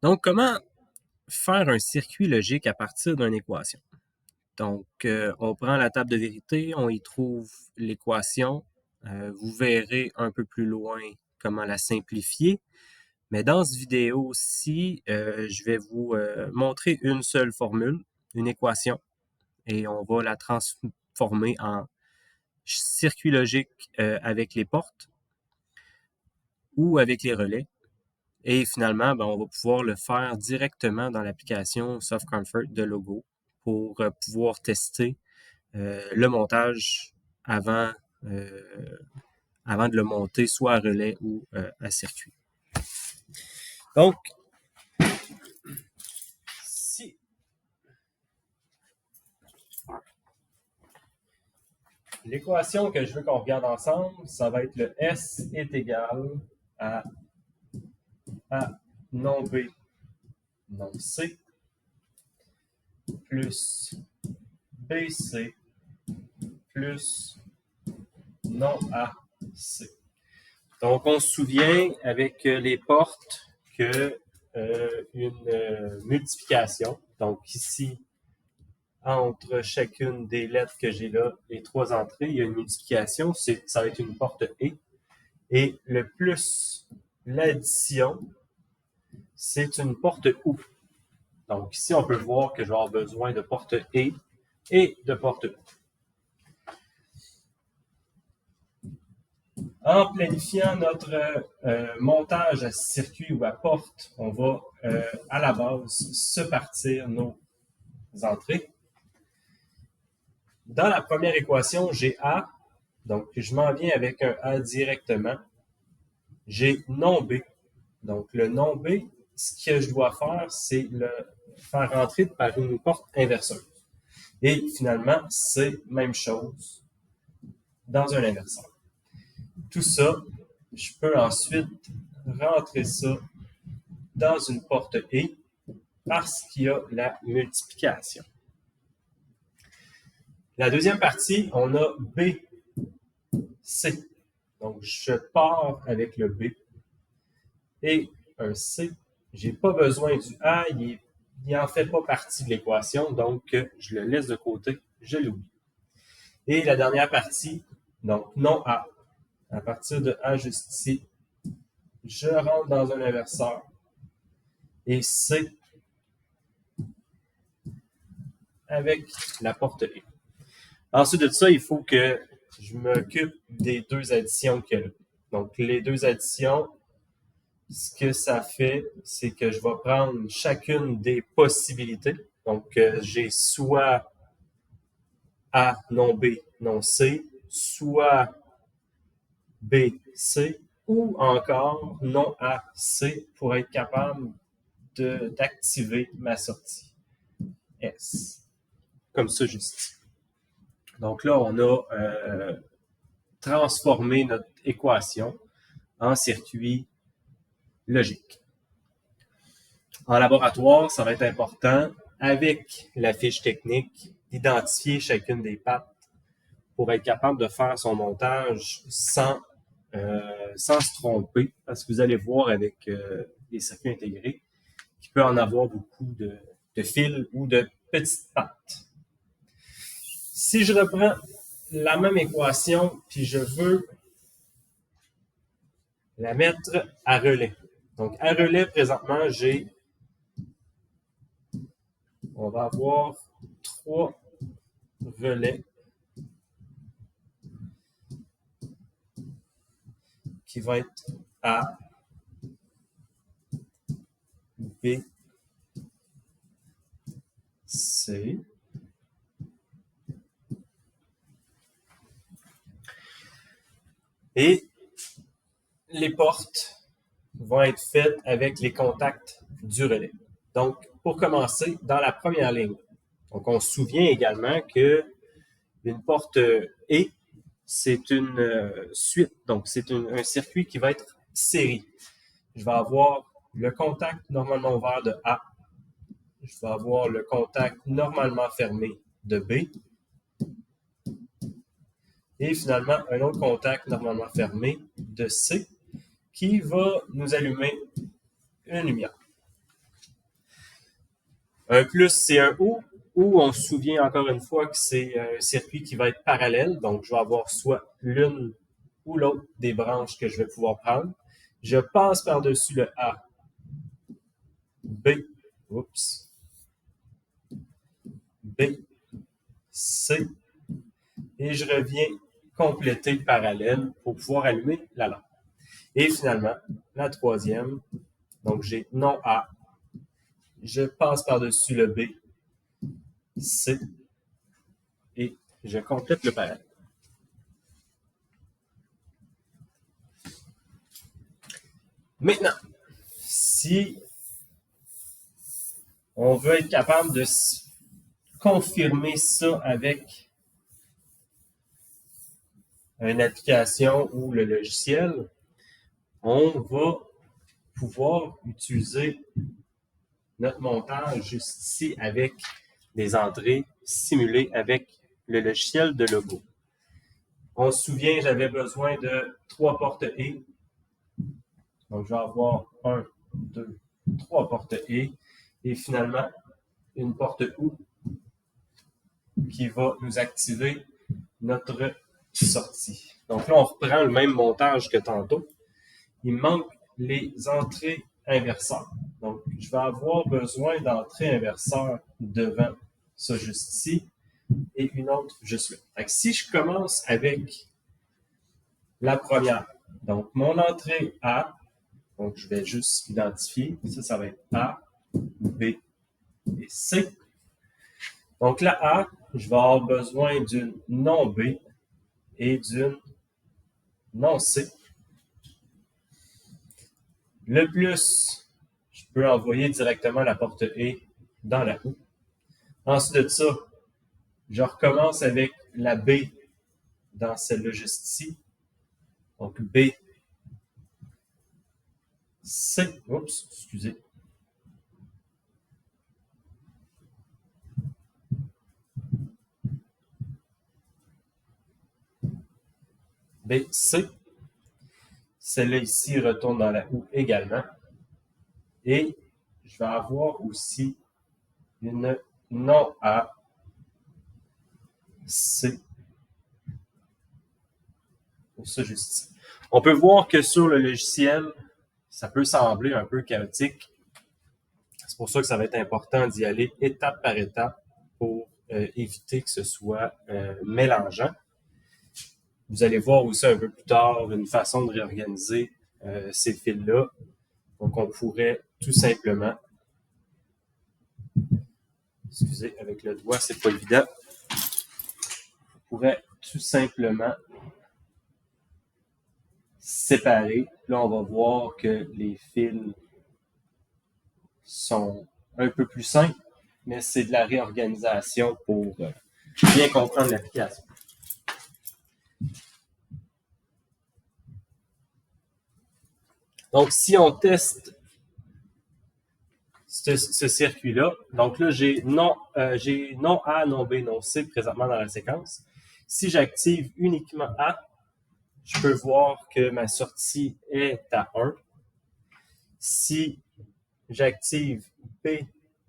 Donc, comment faire un circuit logique à partir d'une équation? Donc, on prend la table de vérité, on y trouve l'équation. Vous verrez un peu plus loin comment la simplifier. Mais dans cette vidéo-ci, je vais vous montrer une seule formule, une équation, et on va la transformer en circuit logique avec les portes ou avec les relais. Et finalement, ben, on va pouvoir le faire directement dans l'application SoftComfort de Logo pour pouvoir tester le montage avant, euh, avant de le monter soit à relais ou à circuit. Donc, si l'équation que je veux qu'on regarde ensemble, ça va être le S est égal à A non B non C plus BC plus non AC. Donc, on se souvient avec les portes que une multiplication, donc ici, entre chacune des lettres que j'ai là, les trois entrées, il y a une multiplication, ça va être une porte E. Et le plus l'addition, c'est une porte OU. Donc ici, on peut voir que je vais avoir besoin de porte E et de porte OU. En planifiant notre montage à circuit ou à porte, on va à la base se partir nos entrées. Dans la première équation, j'ai A, donc je m'en viens avec un A directement. J'ai non B. Donc le non B, ce que je dois faire, c'est le faire rentrer par une porte inverseuse. Et finalement, c'est même chose dans un inverseur. Tout ça, je peux ensuite rentrer ça dans une porte E parce qu'il y a la multiplication. La deuxième partie, on a B, C. Donc, je pars avec le B et un C. Je n'ai pas besoin du A, il n'en fait pas partie de l'équation, donc je le laisse de côté, je l'oublie. Et la dernière partie, donc non A. À partir de A juste ici, je rentre dans un inverseur et C avec la porte E. Ensuite de ça, il faut que je m'occupe des deux additions qu'il y a là. Donc, les deux additions, ce que ça fait, c'est que je vais prendre chacune des possibilités. Donc, j'ai soit A, non B, non C, soit B, C, ou encore non A, C pour être capable d'activer ma sortie S. Comme ça, juste ici. Donc là, on a transformé notre équation en circuit logique. En laboratoire, ça va être important, avec la fiche technique, d'identifier chacune des pattes pour être capable de faire son montage sans se tromper, parce que vous allez voir avec les circuits intégrés qu'il peut en avoir beaucoup de fils ou de petites pattes. Si je reprends la même équation, puis je veux la mettre à relais. Donc, à relais, présentement, on va avoir 3 relais qui vont être A, B, C. Et les portes vont être faites avec les contacts du relais. Donc, pour commencer, dans la première ligne, donc on se souvient également que une porte E, c'est une suite, donc c'est un circuit qui va être série. Je vais avoir le contact normalement ouvert de A, je vais avoir le contact normalement fermé de B, et finalement un autre contact normalement fermé de C qui va nous allumer une lumière. Un plus, c'est un ou on se souvient encore une fois que c'est un circuit qui va être parallèle. Donc, je vais avoir soit l'une ou l'autre des branches que je vais pouvoir prendre. Je passe par-dessus le A, B, oups, B, C, et je reviens compléter le parallèle pour pouvoir allumer la lampe. Et finalement, la troisième, donc j'ai non A, je passe par-dessus le B, C, et je complète le parallèle. Maintenant, si on veut être capable de confirmer ça avec une application ou le logiciel, on va pouvoir utiliser notre montage juste ici avec des entrées simulées avec le logiciel de logo. On se souvient, j'avais besoin de 3 portes E. Donc, je vais avoir 1, 2, 3 portes E. Et finalement, une porte OU qui va nous activer notre sortie. Donc là, on reprend le même montage que tantôt. Il manque les entrées inverseurs. Donc, je vais avoir besoin d'entrées inverseurs devant ça juste ici et une autre juste là. Donc, si je commence avec la première, donc mon entrée A, donc je vais juste identifier, ça va être A, B et C. Donc la A, je vais avoir besoin d'une non B et d'une non C. Le plus, je peux envoyer directement la porte E dans la OU. Ensuite de ça, je recommence avec la B dans celle-là juste ici. Donc B, C, oups, excusez. B, C. Celle-là ici retourne dans la OU également. Et je vais avoir aussi une non A, C. Pour ça, juste ici. On peut voir que sur le logiciel, ça peut sembler un peu chaotique. C'est pour ça que ça va être important d'y aller étape par étape pour éviter que ce soit mélangeant. Vous allez voir aussi un peu plus tard une façon de réorganiser ces fils-là. Donc, on pourrait tout simplement, excusez, avec le doigt, c'est pas évident. On pourrait tout simplement séparer. Là, on va voir que les fils sont un peu plus simples, mais c'est de la réorganisation pour bien comprendre l'application. Donc, si on teste ce circuit-là, donc là, j'ai non A, non B, non C présentement dans la séquence. Si j'active uniquement A, je peux voir que ma sortie est à 1. Si j'active B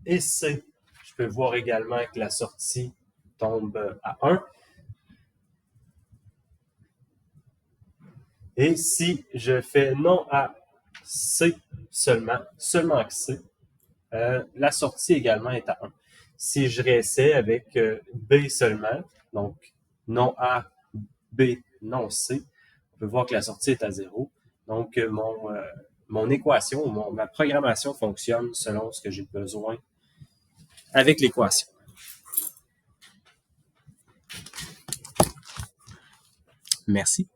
et C, je peux voir également que la sortie tombe à 1. Et si je fais non à C seulement que C, la sortie également est à 1. Si je réessaie avec B seulement, donc non A, B, non C, on peut voir que la sortie est à 0. Donc, mon équation, ma programmation fonctionne selon ce que j'ai besoin avec l'équation. Merci.